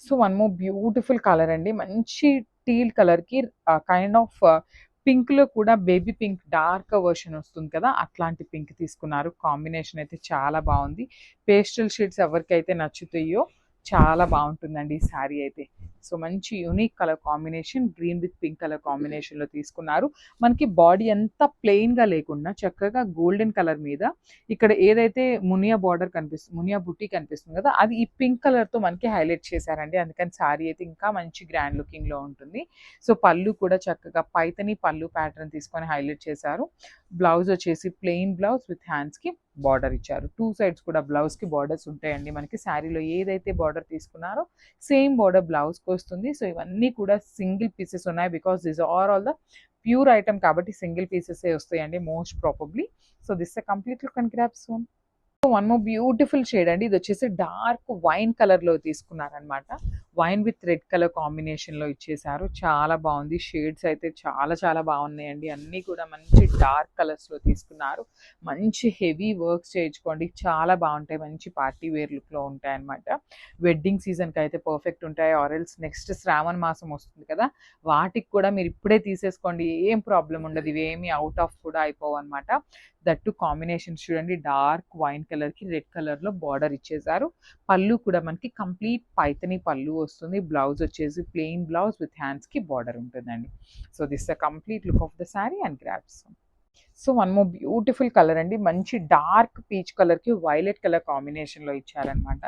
So one more beautiful colour అండి. మంచి teal కలర్‌కి కైండ్ ఆఫ్ పింక్‌లో కూడా బేబీ పింక్ డార్క్ వెర్షన్ వస్తుంది కదా! అట్లాంటి పింక్ తీసుకున్నారు. కాంబినేషన్ అయితే చాలా బావుంది. పేస్టల్ షేడ్స్ ఎవరికైతే నచ్చుతాయో చాలా బావుంటుందండి ఈ శారీ అయితే. సో మంచి unique colour combination green with pink colour కాంబినేషన్‌లో తీసుకున్నారు. మనకి బాడీ అంతా ప్లెయిన్‌గా లేకుండా చక్కగా గోల్డెన్ కలర్ మీద ఇక్కడ ఏదైతే మునియా బార్డర్ కనిపిస్తుంది, మునియా బుట్టి కనిపిస్తుంది కదా! అది ఈ పింక్ కలర్‌తో మనకి హైలైట్ చేశారండి. అందుకని శారీ అయితే ఇంకా మంచి గ్రాండ్ లుకింగ్‌లో ఉంటుంది. సో పళ్ళు కూడా చక్కగా పైతని పళ్ళు ప్యాటర్న్ తీసుకొని హైలైట్ చేశారు. బ్లౌజ్ వచ్చేసి ప్లెయిన్ బ్లౌజ్ విత్ హ్యాండ్స్‌కి బార్డర్ ఇచ్చారు. 2 సైడ్స్ కూడా బ్లౌజ్‌కి బార్డర్స్ ఉంటాయండి. మనకి శారీలో ఏదైతే బార్డర్ తీసుకున్నారో సేమ్ బార్డర్ బ్లౌజ్‌కి వస్తుంది. సో ఇవన్నీ కూడా సింగిల్ పీసెస్ ఉన్నాయి. Because these are all the pure item కాబట్టి సింగిల్ పీసెసే వస్తాయండి most probably. So this a complete look and grab soon. One more beautiful shade అండి. ఇది వచ్చేసి డార్క్ వైన్ కలర్‌లో తీసుకున్నారనమాట. వైన్ విత్ రెడ్ కలర్ కాంబినేషన్‌లో ఇచ్చేసారు. చాలా బావుంది. షేడ్స్ అయితే చాలా చాలా బావున్నాయండి. అన్నీ కూడా మంచి డార్క్ కలర్స్‌లో తీసుకున్నారు. మంచి హెవీ వర్క్స్ చేయించుకోండి. చాలా బావుంటాయి. మంచి పార్టీ వేర్ లుక్‌లో ఉంటాయన్నమాట. వెడ్డింగ్ సీజన్‌కి అయితే పర్ఫెక్ట్ ఉంటాయి. ఆర్ ఎల్స్ నెక్స్ట్ శ్రావణ మాసం వస్తుంది కదా! వాటికి కూడా మీరు ఇప్పుడే తీసేసుకోండి. ఏం ప్రాబ్లమ్ ఉండదు. ఇవేమి ఔట్ ఆఫ్ కూడా అయిపోవన్నమాట. దట్టు కాంబినేషన్స్ చూడండి. డార్క్ వైన్ కలర్‌కి రెడ్ కలర్‌లో బార్డర్ ఇచ్చేసారు. పళ్ళు కూడా మనకి కంప్లీట్ పైథానీ పళ్ళు వస్తుంది. బ్లౌజ్ వచ్చేసి ప్లెయిన్ బ్లౌజ్ విత్ హ్యాండ్స్‌కి బార్డర్ ఉంటుందండి. So this the complete look of the sorry and grabs. So one more beautiful colour అండి. మంచి డార్క్ పీచ్ కలర్‌కి వైలెట్ కలర్ కాంబినేషన్‌లో ఇచ్చారనమాట.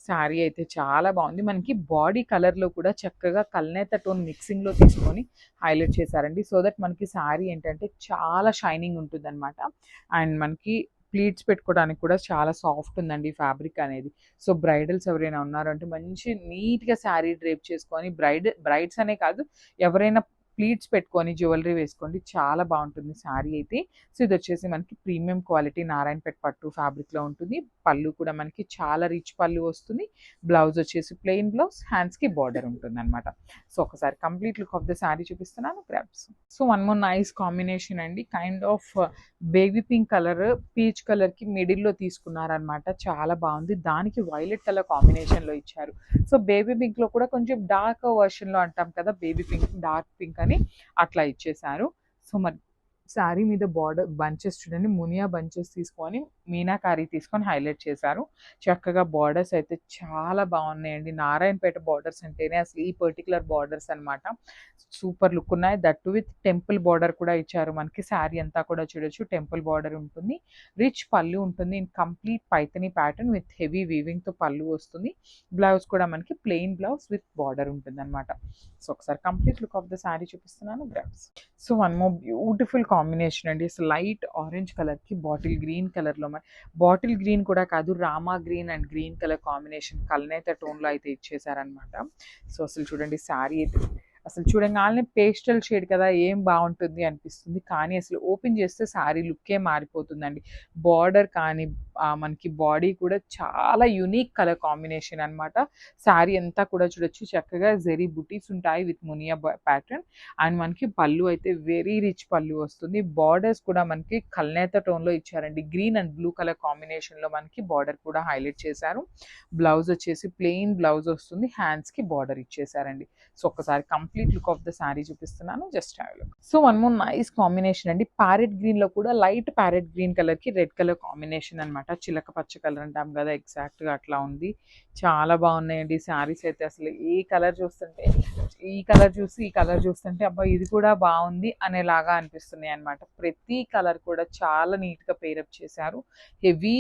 శారీ అయితే చాలా బాగుంది. మనకి బాడీ కలర్‌లో కూడా చక్కగా కల్నేత టోన్ మిక్సింగ్‌లో తీసుకొని హైలైట్ చేశారండి. సో దట్ మనకి శారీ ఏంటంటే చాలా షైనింగ్ ఉంటుందనమాట. అండ్ మనకి ప్లీట్స్ పెట్టుకోవడానికి కూడా చాలా సాఫ్ట్ ఉందండి ఫ్యాబ్రిక్ అనేది. సో బ్రైడల్స్ ఎవరైనా ఉన్నారంటే మంచి నీట్‌గా శారీ డ్రేప్ చేసుకొని బ్రైడ్స్ అనే కాదు, ఎవరైనా ప్లీట్స్ పెట్టుకొని జ్యువెలరీ వేసుకోండి. చాలా బాగుంటుంది శారీ అయితే. సో ఇదొచ్చేసి మనకి ప్రీమియం క్వాలిటీ నారాయణపేట పట్టు ఫ్యాబ్రిక్‌లో ఉంటుంది. పళ్ళు కూడా మనకి చాలా రిచ్ పళ్ళు వస్తుంది. బ్లౌజ్ వచ్చేసి ప్లెయిన్ బ్లౌజ్, హ్యాండ్స్‌కి బార్డర్ ఉంటుందన్నమాట. సో ఒకసారి complete look of the sari చూపిస్తున్నాను. గ్రాబ్స్. So one more nice combination అండి. Kind of baby pink colour, peach కలర్‌కి మిడిల్‌లో తీసుకున్నారనమాట. చాలా బాగుంది. దానికి వైలెట్ కలర్ కాంబినేషన్‌లో ఇచ్చారు. సో బేబీ పింక్‌లో కూడా కొంచెం డార్క్ వెర్షన్‌లో అంటాం కదా! బేబీ పింక్, డార్క్ పింక్ అని అట్లా ఇచ్చేసారు. సో మరి శారీ మీద బార్డర్ బంచెస్ చూడండి. మునియా బంచెస్ తీసుకొని మీనాకారి తీసుకొని హైలైట్ చేశారు. చక్కగా బార్డర్స్ అయితే చాలా బాగున్నాయండి. నారాయణపేట బార్డర్స్ అంటేనే అసలు ఈ పర్టికులర్ బార్డర్స్ అనమాట. సూపర్ లుక్ ఉన్నాయి. దట్ విత్ టెంపుల్ బార్డర్ కూడా ఇచ్చారు. మనకి శారీ అంతా కూడా చూడొచ్చు. టెంపుల్ బార్డర్ ఉంటుంది. రిచ్ పళ్ళు ఉంటుంది. In complete Paithani pattern with heavy వీవింగ్‌తో పళ్ళు వస్తుంది. బ్లౌజ్ కూడా మనకి ప్లెయిన్ బ్లౌజ్ విత్ బార్డర్ ఉంటుందన్నమాట. సో ఒకసారి complete look of the sari చూపిస్తున్నాను. Blouse. So one more beautiful combination అండి. అసలు లైట్ ఆరెంజ్ కలర్‌కి బాటిల్ గ్రీన్ కలర్‌లో బాటిల్ గ్రీన్ కూడా కాదు, Rama green and green colour combination కల్నేత టోన్‌లో అయితే ఇచ్చేసారనమాట. సో అసలు చూడండి శారీ అయితే అసలు చూడంగానే పేస్టల్ షేడ్ కదా! ఏం బావుంటుంది అనిపిస్తుంది. కానీ అసలు ఓపెన్ చేస్తే శారీ లుక్కే మారిపోతుందండి. బార్డర్ కానీ మనకి బాడీ కూడా చాలా యూనిక్ కలర్ కాంబినేషన్ అనమాట. శారీ అంతా కూడా చూడొచ్చు. చక్కగా జెరీ బుటీస్ ఉంటాయి విత్ మునియా ప్యాటర్న్. అండ్ మనకి పళ్ళు అయితే వెరీ రిచ్ పళ్ళు వస్తుంది. బార్డర్స్ కూడా మనకి కల్నేత టోన్‌లో ఇచ్చారండి. గ్రీన్ అండ్ బ్లూ కలర్ కాంబినేషన్‌లో మనకి బార్డర్ కూడా హైలైట్ చేశారు. బ్లౌజ్ వచ్చేసి ప్లెయిన్ బ్లౌజ్ వస్తుంది. హ్యాండ్స్‌కి బార్డర్ ఇచ్చేసారండి. సో ఒక్కసారి complete look of the sari చూపిస్తున్నాను. Just have a look. So one more nice combination అండి. ప్యారెట్ గ్రీన్‌లో కూడా లైట్ ప్యారెట్ గ్రీన్ కలర్‌కి రెడ్ కలర్ కాంబినేషన్ అనమాట. చిలక పచ్చ కలర్ అంటాం కదా! ఎగ్జాక్ట్‌గా అట్లా ఉంది. చాలా బాగున్నాయండి శారీస్ అయితే. అసలు ఈ కలర్ చూస్తుంటే ఈ కలర్ చూసి ఈ కలర్ చూస్తుంటే అబ్బా ఇది కూడా బాగుంది అనేలాగా అనిపిస్తున్నాయి అనమాట. ప్రతి కలర్ కూడా చాలా నీట్‌గా పేరప్ చేశారు. హెవీ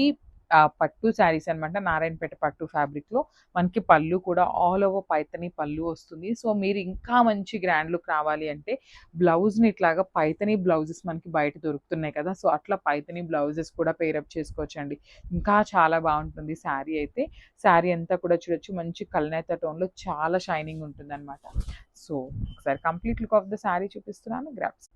పట్టు శారీస్ అనమాట. నారాయణపేట పట్టు ఫ్యాబ్రిక్‌లో మనకి పళ్ళు కూడా ఆల్ ఓవర్ పైథానీ పళ్ళు వస్తుంది. సో మీరు ఇంకా మంచి గ్రాండ్ లుక్ రావాలి అంటే బ్లౌజ్‌ని ఇట్లాగా పైథానీ బ్లౌజెస్ మనకి బయట దొరుకుతున్నాయి కదా! సో అట్లా పైథానీ బ్లౌజెస్ కూడా పేరప్ చేసుకోవచ్చండి. ఇంకా చాలా బాగుంటుంది శారీ అయితే. శారీ అంతా కూడా చూడొచ్చు. మంచి కల్నేత టోన్‌లో చాలా షైనింగ్ ఉంటుందన్నమాట. సో ఒకసారి complete look of the sari చూపిస్తున్నాను. గ్రాబ్స్.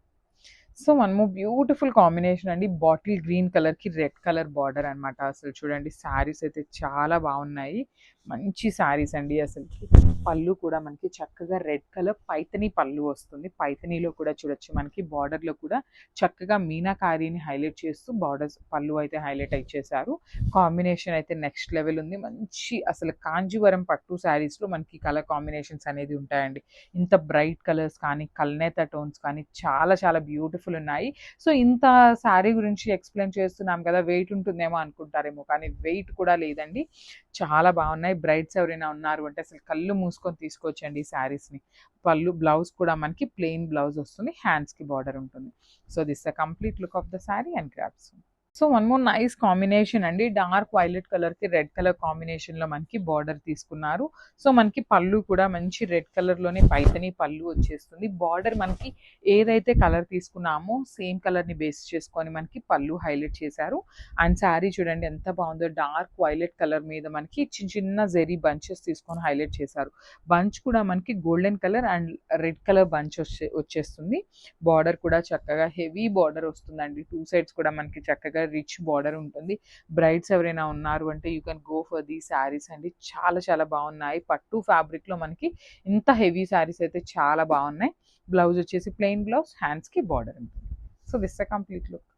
So one more beautiful combination అండి. బాటిల్ గ్రీన్ కలర్‌కి రెడ్ కలర్ బార్డర్ అనమాట. అసలు చూడండి శారీస్ అయితే చాలా బాగున్నాయి. మంచి శారీస్ అండి అసలుకి. పళ్ళు కూడా మనకి చక్కగా రెడ్ కలర్ పైథనీ పళ్ళు వస్తుంది. పైథనీలో కూడా చూడొచ్చు మనకి బార్డర్‌లో కూడా చక్కగా మీనాకారిని హైలైట్ చేస్తూ బార్డర్స్ పళ్ళు అయితే హైలైట్ ఇచ్చేశారు. కాంబినేషన్ అయితే నెక్స్ట్ లెవెల్ ఉంది. మంచి అసలు కాంజీవరం పట్టు శారీస్‌లో మనకి కలర్ కాంబినేషన్స్ అనేది ఉంటాయండి. ఇంత బ్రైట్ కలర్స్ కానీ, కల్నేత టోన్స్ కానీ చాలా చాలా బ్యూటిఫుల్ ఉన్నాయి. సో, ఇంత శారీ గురించి ఎక్స్‌ప్లెయిన్ చేస్తున్నాం కదా! వెయిట్ ఉంటుందేమో అనుకుంటారేమో కానీ వెయిట్ కూడా లేదండి. చాలా బాగున్నాయి. బ్రైడ్స్ ఎవరైనా ఉన్నారు అంటే అసలు కళ్ళు మూసుకొని తీసుకోవచ్చండి ఈ శారీస్‌ని. పళ్ళు బ్లౌజ్ కూడా మనకి ప్లెయిన్ బ్లౌజ్ వస్తుంది. హ్యాండ్స్‌కి బార్డర్ ఉంటుంది. So, this the complete look of the sari and grabs. So, one more nice combination అండి. డార్క్ వైలెట్ కలర్‌కి రెడ్ కలర్ కాంబినేషన్‌లో మనకి బార్డర్ తీసుకున్నారు. సో, మనకి పళ్ళు కూడా మంచి రెడ్ కలర్‌లోనే పైథనీ పళ్ళు వచ్చేస్తుంది. బార్డర్ మనకి ఏదైతే కలర్ తీసుకున్నామో సేమ్ కలర్‌ని బేస్ చేసుకొని మనకి పళ్ళు హైలైట్ చేశారు. అండ్ శారీ చూడండి ఎంత బాగుందో. డార్క్ వైలెట్ కలర్ మీద మనకి చిన్న చిన్న జెరీ బంచెస్ తీసుకొని హైలైట్ చేశారు. బంచ్ కూడా మనకి golden colour and red colour bunch వచ్చేస్తుంది. బార్డర్ కూడా చక్కగా హెవీ బార్డర్ వస్తుందండి. 2 సైడ్స్ కూడా మనకి చక్కగా రిచ్ బార్డర్ ఉంటుంది. బ్రైడ్స్ ఎవరైనా ఉన్నారు అంటే you can go for the saris అండి. చాలా చాలా బాగున్నాయి. పట్టు ఫ్యాబ్రిక్‌లో మనకి ఇంత హెవీ శారీస్ అయితే చాలా బాగున్నాయి. బ్లౌజ్ వచ్చేసి ప్లెయిన్ బ్లౌజ్, హ్యాండ్స్‌కి బార్డర్ ఉంటుంది. So, this a complete look.